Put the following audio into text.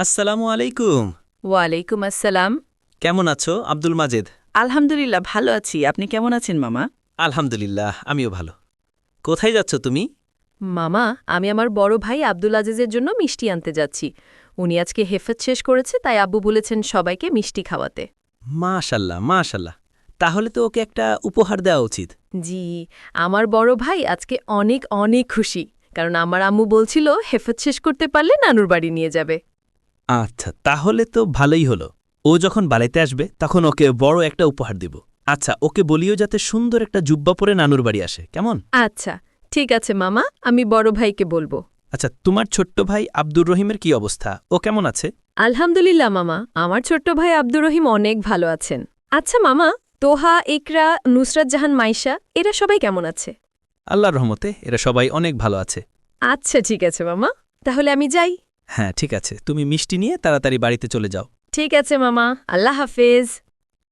আসসালামু আলাইকুম। ওয়ালাইকুম আসসালাম। কেমন আছো আব্দুল মাজেদ? আলহামদুলিল্লাহ ভালো আছি। আপনি কেমন আছেন মামা? আলহামদুলিল্লাহ, আমিও ভালো। কোথায় যাচ্ছ তুমি? মামা, আমি আমার বড় ভাই আব্দুল আজিজের জন্য মিষ্টি আনতে যাচ্ছি। উনি আজকে হেফাজ শেষ করেছে, তাই আব্বু বলেছেন সবাইকে মিষ্টি খাওয়াতে। মাশাল্লাহ মাশাল্লাহ, তাহলে তো ওকে একটা উপহার দেওয়া উচিত। জি, আমার বড় ভাই আজকে অনেক অনেক খুশি, কারণ আমার আম্মু বলছিল হেফাজ শেষ করতে পারলে নানুর বাড়ি নিয়ে যাবে। আচ্ছা, তাহলে তো ভালোই হলো। ও যখন বাড়িতে আসবে তখন ওকে বড় একটা উপহার দিব। আচ্ছা, ওকে বলিও যাতে সুন্দর একটা জুব্বা পরে নানুর বাড়ি আসে, কেমন? আচ্ছা, ঠিক আছে মামা, আমি বড় ভাইকে বলবো। আচ্ছা, তোমার ছোট্ট ভাই আব্দুর রহিমের কি অবস্থা? ও কেমন আছে? আলহামদুলিল্লাহ মামা, আমার ছোট্ট ভাই আব্দুর রহিম অনেক ভালো আছেন। আচ্ছা মামা, তোহা, ইকরা, নুসরাত জাহান, মাইশা এরা সবাই কেমন আছে? আল্লাহর রহমতে এরা সবাই অনেক ভালো আছে। আচ্ছা ঠিক আছে মামা, তাহলে আমি যাই। হ্যাঁ ঠিক আছে, তুমি মিষ্টি নিয়ে তাড়াতাড়ি বাড়িতে চলে যাও। ঠিক আছে মামা, আল্লাহ হাফেজ।